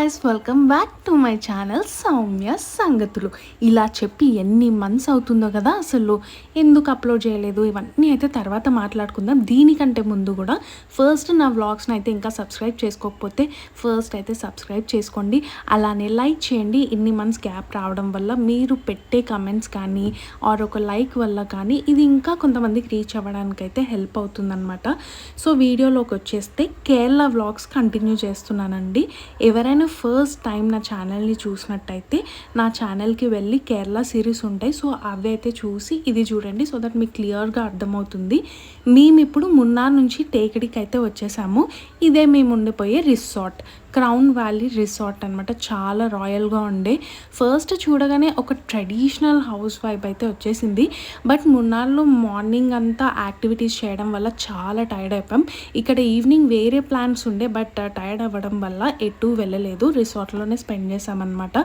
Guys, welcome back to my channel Soumya సంగతులు. ఇలా చెప్పి ఎన్ని మంత్స్ అవుతుందో కదా, అసలు ఎందుకు అప్లోడ్ చేయలేదు ఇవన్నీ అయితే తర్వాత మాట్లాడుకుందాం. దీనికంటే ముందు కూడా ఫస్ట్ నా వ్లాగ్స్ని అయితే ఇంకా సబ్స్క్రైబ్ చేసుకోకపోతే ఫస్ట్ అయితే సబ్స్క్రైబ్ చేసుకోండి, అలానే లైక్ చేయండి. ఇన్ని మంత్స్ గ్యాప్ రావడం వల్ల మీరు పెట్టే కమెంట్స్ కానీ ఆర్ ఒక లైక్ వల్ల కానీ ఇది ఇంకా కొంతమందికి రీచ్ అవ్వడానికి అయితే హెల్ప్ అవుతుందన్నమాట. సో వీడియోలోకి వచ్చేస్తే కేరళ వ్లాగ్స్ కంటిన్యూ చేస్తున్నానండి. ఎవరైనా ఫస్ట్ టైం నా ఛానల్ని చూసినట్టయితే నా ఛానల్కి వెళ్ళి కేరళ సిరీస్ ఉంటాయి, సో అవి అయితే చూసి ఇది చూడండి, సో దట్ మీకు క్లియర్గా అర్థమవుతుంది. మేము ఇప్పుడు మున్నార్ నుంచి టేకడికి అయితే వచ్చేసాము. ఇదే మేము ఉండిపోయే రిసార్ట్, క్రౌన్ వ్యాలీ రిసార్ట్ అనమాట. చాలా రాయల్గా ఉండే. ఫస్ట్ చూడగానే ఒక ట్రెడిషనల్ హౌస్ వైబ్ అయితే వచ్చేసింది. బట్ మున్నార్లో మార్నింగ్ అంతా యాక్టివిటీస్ చేయడం వల్ల చాలా టైర్డ్ అయిపోయాం. ఇక్కడ ఈవినింగ్ వేరే ప్లాన్స్ ఉండే, బట్ టైర్డ్ అవ్వడం వల్ల ఎటు వెళ్ళలేదు, రిసార్ట్లోనే స్పెండ్ చేసామన్నమాట.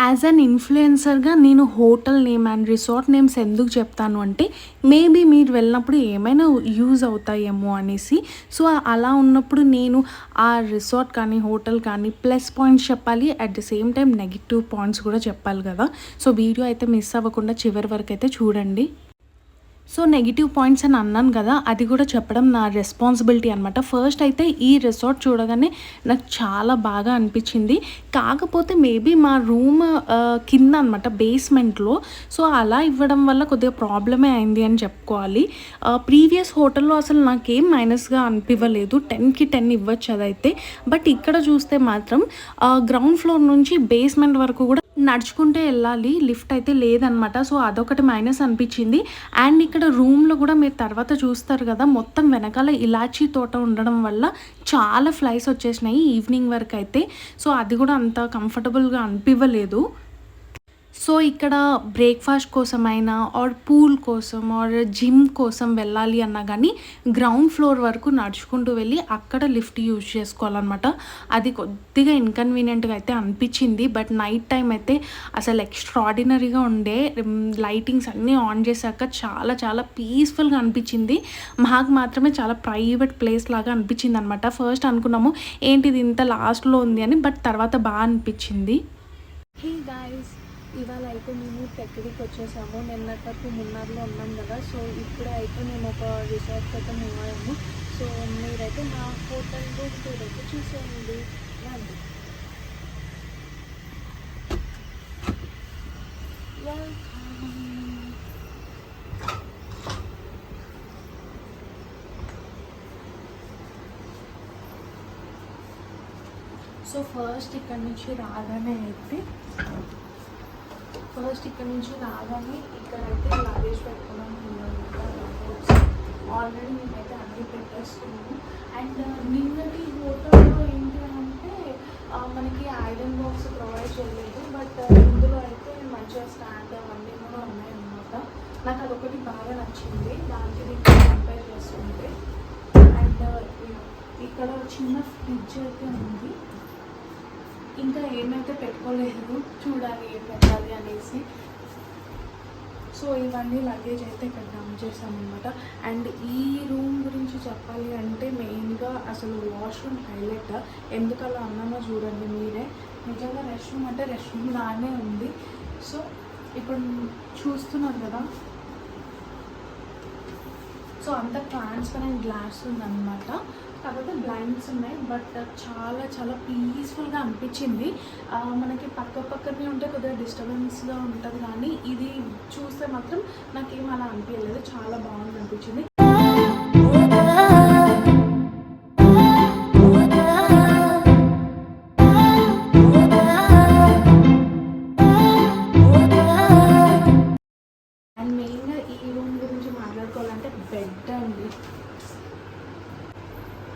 యాజ్ అన్ ఇన్ఫ్లుయెన్సర్గా నేను hotel name and resort names ఎందుకు చెప్తాను అంటే మేబీ మీరు వెళ్ళినప్పుడు ఏమైనా యూజ్ అవుతాయేమో అనేసి. సో అలా ఉన్నప్పుడు నేను ఆ రిసార్ట్ కానీ హోటల్ కానీ ప్లస్ పాయింట్స్ చెప్పాలి, at the same time negative points కూడా చెప్పాలి కదా. సో వీడియో అయితే మిస్ అవ్వకుండా చివరి వరకు అయితే చూడండి. సో నెగిటివ్ పాయింట్స్ అని అన్నాను కదా, అది కూడా చెప్పడం నా రెస్పాన్సిబిలిటీ అనమాట. ఫస్ట్ అయితే ఈ రిసార్ట్ చూడగానే నాకు చాలా బాగా అనిపించింది. కాకపోతే మేబీ మా రూమ్ కింద అనమాట, బేస్మెంట్లో. సో అలా ఇవ్వడం వల్ల కొద్దిగా ప్రాబ్లమే అయింది అని చెప్పుకోవాలి. ప్రీవియస్ హోటల్లో అసలు నాకేం మైనస్గా అనిపించలేదు, 10కి 10 ఇవ్వచ్చు అదైతే. బట్ ఇక్కడ చూస్తే మాత్రం గ్రౌండ్ ఫ్లోర్ నుంచి బేస్మెంట్ వరకు కూడా నడుచుకుంటే వెళ్ళాలి, లిఫ్ట్ అయితే లేదనమాట. సో అదొకటి మైనస్ అనిపించింది. అండ్ ఇక్కడ రూమ్లో కూడా మీరు తర్వాత చూస్తారు కదా, మొత్తం వెనకాల ఇలాచీ తోట ఉండడం వల్ల చాలా ఫ్లైస్ వచ్చేసినాయి ఈవినింగ్ వరకు అయితే. సో అది కూడా అంత కంఫర్టబుల్గా అనిపించలేదు. సో ఇక్కడ బ్రేక్ఫాస్ట్ కోసమైనా ఆర్ పూల్ కోసం ఆర్ జిమ్ కోసం వెళ్ళాలి అన్నా కానీ గ్రౌండ్ ఫ్లోర్ వరకు నడుచుకుంటూ వెళ్ళి అక్కడ లిఫ్ట్ యూజ్ చేసుకోవాలన్నమాట. అది కొద్దిగా ఇన్కన్వీనియంట్గా అయితే అనిపించింది. బట్ నైట్ టైం అయితే అసలు ఎక్స్ట్రాడినరీగా ఉండే. లైటింగ్స్ అన్నీ ఆన్ చేశాక చాలా చాలా పీస్ఫుల్గా అనిపించింది. మాకు మాత్రమే చాలా ప్రైవేట్ ప్లేస్ లాగా అనిపించింది అనమాట. ఫస్ట్ అనుకున్నాము ఏంటిది ఇంత లాస్ట్లో ఉంది అని, బట్ తర్వాత బాగా అనిపించింది. హే గాయ్స్, ఇవాళ అయితే మేము టెక్కడికి వచ్చేసాము. నిన్నటి వరకు మున్నార్లో ఉన్నాం కదా, సో ఇప్పుడే అయితే మేము ఒక రిసార్ట్కి అయితే మూవ్ అయ్యాము. సో మీరైతే మా హోటల్ రూమ్ టూర్ అయితే చూసేయండి. రండి. సో ఫస్ట్ ఇక్కడ నుంచి రాగానే ఇక్కడైతే లగేజ్ పెట్టుకోవడం ఆల్రెడీ మేమైతే అన్నీ పెట్టేస్తున్నాము. అండ్ నిన్నటి హోటల్లో ఏంటి అంటే మనకి ఐరన్ బాక్స్ ప్రొవైడ్ చేయలేదు, బట్ ఇందులో అయితే మంచిగా స్టాండ్ అవన్నీ కూడా ఉన్నాయన్నమాట. నాకు అదొకటి బాగా నచ్చింది దానికి దీనికి కంపేర్ చేసుకుంటే. అండ్ ఇక్కడ చిన్న ఫ్రిడ్జ్ అయితే ఉంది. ఇంకా ఏమైతే పెట్టుకోలేదు, చూడాలి ఏం పెట్టాలి అనేసి. సో ఇవన్నీ లగేజ్ అయితే ఇక్కడ డంప్ చేసామన్నమాట. అండ్ ఈ రూమ్ గురించి చెప్పాలి అంటే మెయిన్గా అసలు వాష్రూమ్ హైలైట్. ఎందుకు అలా అన్నానో చూడండి మీరే. నిజంగా రెస్ట్ రూమ్ అంటే రెస్ట్ రూమ్ లానే ఉంది. సో ఇప్పుడు చూస్తున్నారు కదా, సో అంత ట్రాన్స్పరెంట్ గ్లాస్ ఉందన్నమాట. కాకపోతే బ్లైండ్స్ ఉన్నాయి, బట్ చాలా చాలా పీస్ఫుల్గా అనిపించింది. మనకి పక్కనే ఉంటే కొద్దిగా డిస్టర్బెన్స్గా ఉంటుంది, కానీ ఇది చూస్తే మాత్రం నాకేం అలా అనిపించలేదు, చాలా బాగుంది అనిపించింది. అండ్ మెయిన్గా ఈ రూమ్ గురించి మాట్లాడుకోవాలంటే బెడ్ అండి,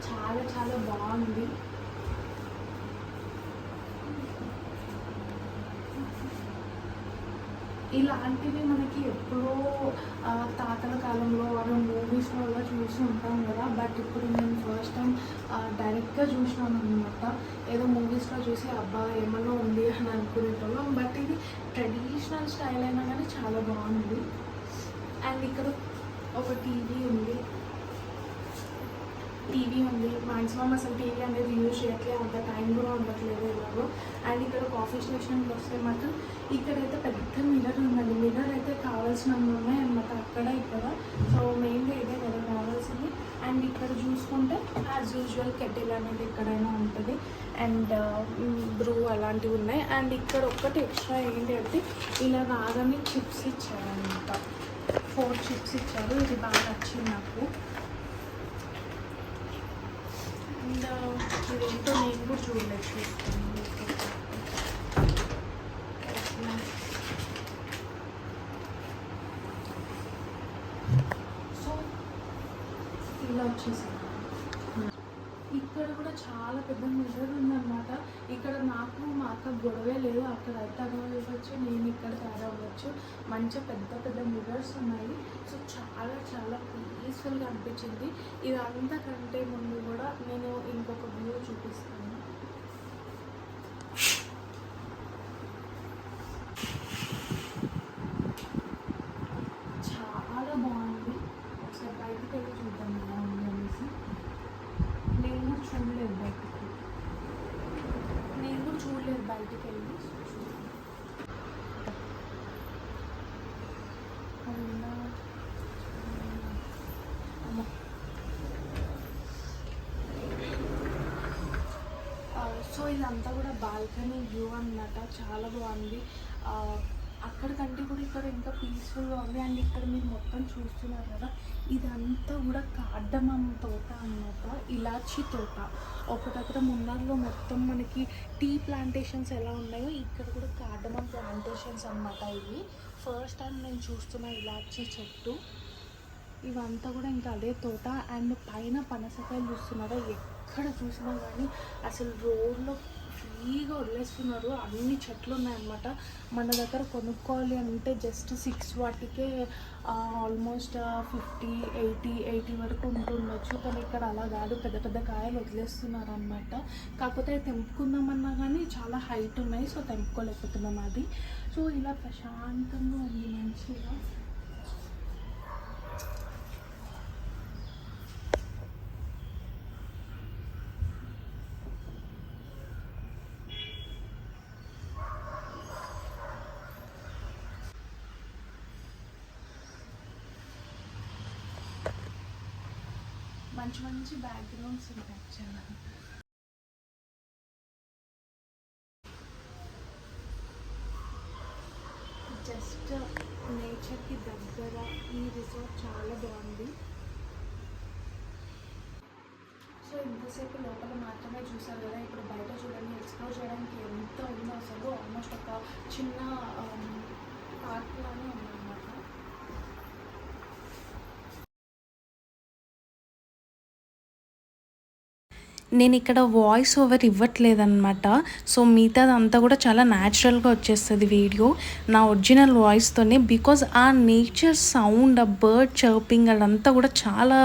చాలా చాలా బాగుంది. ఇలాంటివి మనకి ఎప్పుడో తాతల కాలంలో వారు మూవీస్లో కూడా చూసి ఉంటాం కదా, బట్ ఇప్పుడు నేను ఫస్ట్ టైం డైరెక్ట్గా చూసినాను అనమాట. ఏదో మూవీస్లో చూసి అబ్బా ఏమన్నా ఉంది అని అనుకునేటోళ్ళం, బట్ ఇది ట్రెడిషనల్ స్టైల్ అయినా కానీ చాలా బాగుంది. అండ్ ఇక్కడ ఒక టీవీ ఉంది. టీవీ ఉంది. మ్యాక్సిమం అసలు టీవీ అనేది యూజ్ చేయట్లేదు, అంత టైం కూడా ఉండట్లేదు ఎలాగో. అండ్ ఇక్కడ కాఫీ స్టేషన్కి వస్తే మాత్రం ఇక్కడైతే పెద్ద మిర్రర్ ఉందండి. మిర్రర్ అయితే కావాల్సినవి ఉన్నాయన్నమాట అక్కడ ఇక్కడ. సో మెయిన్గా ఇదే కదా కావాల్సింది. అండ్ ఇక్కడ చూసుకుంటే యాజ్ యూజువల్ కెటిల్ అనేది ఎక్కడైనా ఉంటుంది. అండ్ బ్రూ అలాంటివి ఉన్నాయి. అండ్ ఇక్కడ ఒక్కటి ఎక్స్ట్రా ఏంటి అంటే ఇలా రాగానే చిప్స్ ఇచ్చారనమాట. 4 చిప్స్ ఇచ్చారు. ఇది బాగా నచ్చింది నాకు. అండ్ ఇదేంటో నేను కూడా చూడలేదు, చూస్తాను. సో ఇలా వచ్చేసాను. ఇక్కడ కూడా చాలా పెద్ద మిర్రర్ ఉందన్నమాట. ఇక్కడ నాకు మా అక్క గొడవే లేదు. అక్కడ అయితే అవ్వచ్చు, నేను ఇక్కడ అవ్వచ్చు. మంచిగా పెద్ద పెద్ద మిర్రర్స్ ఉన్నాయి. సో చాలా చాలా పీస్ఫుల్గా అనిపించింది. ఇదంతా కంటే ముందు కూడా నేను ఇంకొక వ్యూ చూపిస్తాను. చాలా బాగుంది. ఒకసారి బయటకు వెళ్ళి చూద్దాం ఎలా ఉంది అనేసి. నేను కూడా చూడలేదు బయటికి వెళ్ళి. సో ఇదంతా కూడా బాల్కనీ వ్యూ అన్నమాట. చాలా బాగుంది. అక్కడికంటే కూడా ఇక్కడ ఇంకా పీస్ఫుల్గా ఉంది. అండ్ ఇక్కడ మీరు మొత్తం చూస్తున్నారు కదా, ఇదంతా కూడా కార్డమం తోట అన్నమాట, ఇలాచీ తోట. ఒకటక్కడ మున్నార్లో మొత్తం మనకి టీ ప్లాంటేషన్స్ ఎలా ఉన్నాయో ఇక్కడ కూడా కార్డమం ప్లాంటేషన్స్ అన్నమాట. ఇవి ఫస్ట్ టైం నేను చూస్తున్న ఇలాచీ చెట్టు. ఇవంతా కూడా ఇంకా అదే తోట. అండ్ పైన పనసకాయలు చూస్తున్నారా, ఎక్కడ చూసినా కానీ అసలు రోడ్లో ఫ్రీగా వదిలేస్తున్నారు. అన్ని చెట్లు ఉన్నాయన్నమాట. మన దగ్గర కొనుక్కోవాలి అంటే జస్ట్ 6 వాటికే ఆల్మోస్ట్ 50-80 వరకు ఉంటుండొచ్చు. కానీ ఇక్కడ అలా కాదు, పెద్ద పెద్ద కాయలు వదిలేస్తున్నారు అనమాట. కాకపోతే తెంపుకుందామన్నా కానీ చాలా హైట్ ఉన్నాయి. సో తెంపుకోలేకపోతున్నాం అది. సో ఇలా ప్రశాంతంగా ఉంది మంచిగా. మంచి మంచి బ్యాక్గ్రౌండ్స్ ఉంటాయి చాలా. జస్ట్ నేచర్కి దగ్గర ఈ రిసార్ట్ చాలా బాగుంది. సో ఇంతసేపు లోపల మాత్రమే చూసారు కదా, ఇప్పుడు బయట చూడండి, ఎక్స్ప్లోర్ చేయడానికి ఎంత ఉందో అసలు. ఆల్మోస్ట్ ఒక చిన్న పార్క్ లానే ఉందన్నమాట. నేను ఇక్కడ వాయిస్ ఓవర్ ఇవ్వట్లేదన్నమాట. సో మిగతాదంతా కూడా చాలా న్యాచురల్గా వచ్చేస్తుంది వీడియో నా ఒరిజినల్ వాయిస్తోనే. బికాజ్ ఆ నేచర్ సౌండ్, ఆ బర్డ్ చర్పింగ్ అదంతా కూడా చాలా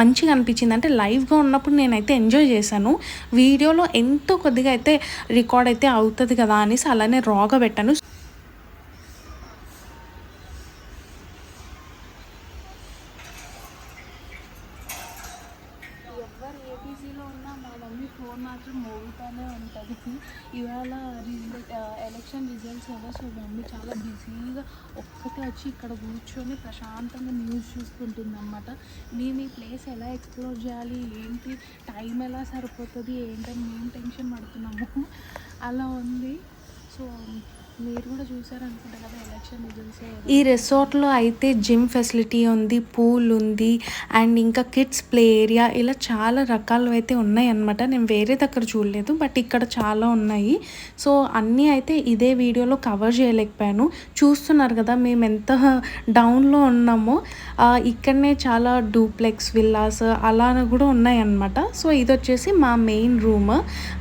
మంచిగా అనిపించింది. అంటే లైవ్గా ఉన్నప్పుడు నేనైతే ఎంజాయ్ చేశాను. వీడియోలో ఎంతో కొద్దిగా అయితే రికార్డ్ అయితే అవుతుంది కదా అనేసి అలానే రాగా పెట్టాను. ఎవరు ఏపీసీలో ఉన్నా మా మమ్మీ ఫోన్ మాత్రం మోగుతూనే ఉంటుంది. ఇవాళ ఎలక్షన్ రిజల్ట్స్ కదా, సో మమ్మీ చాలా బిజీగా ఒక్కటే వచ్చి ఇక్కడ కూర్చొని ప్రశాంతంగా న్యూస్ చూసుకుంటుంది అన్నమాట. మేము ఈ ప్లేస్ ఎలా ఎక్స్ప్లోర్ చేయాలి, ఏంటి, టైం ఎలా సరిపోతుంది ఏంటని మేము టెన్షన్ పడుతున్నాము. అలా ఉంది. సో మీరు కూడా చూసారనుకుంటా కదా ఎలక్షన్ రిజల్ట్స్. ఈ రిసార్ట్లో అయితే జిమ్ ఫెసిలిటీ ఉంది, పూల్ ఉంది, అండ్ ఇంకా కిడ్స్ ప్లే ఏరియా, ఇలా చాలా రకాలు అయితే ఉన్నాయి అన్నమాట. నేను వేరే దగ్గర చూడలేదు, బట్ ఇక్కడ చాలా ఉన్నాయి. సో అన్నీ అయితే ఇదే వీడియోలో కవర్ చేయలేకపోయాను. చూస్తున్నారు కదా మేము ఎంత డౌన్లో ఉన్నామో. ఇక్కడనే చాలా డూప్లెక్స్ విల్లాస్ అలా కూడా ఉన్నాయన్నమాట. సో ఇది వచ్చేసి మా మెయిన్ రూమ్.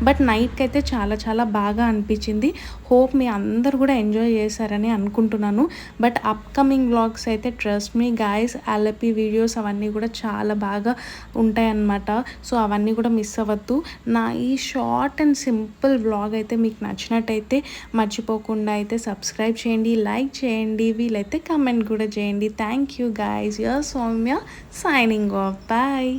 బట్ నైట్కి అయితే చాలా చాలా బాగా అనిపించింది. హోప్ మీ అందరూ కూడా ఎంజాయ్ చేశారని అనుకుంటున్నాను. బట్ అప్కమింగ్ వ్లాగ్స్ అయితే trust me guys, Alleppey videos అవన్నీ కూడా చాలా బాగా ఉంటాయన్నమాట. సో అవన్నీ కూడా మిస్ అవ్వద్దు. నా ఈ షార్ట్ అండ్ సింపుల్ వ్లాగ్ అయితే మీకు నచ్చినట్టయితే మర్చిపోకుండా అయితే సబ్స్క్రైబ్ చేయండి, లైక్ చేయండి, వీలైతే కమెంట్ కూడా చేయండి. Thank you guys. Your Soumya signing off. Bye.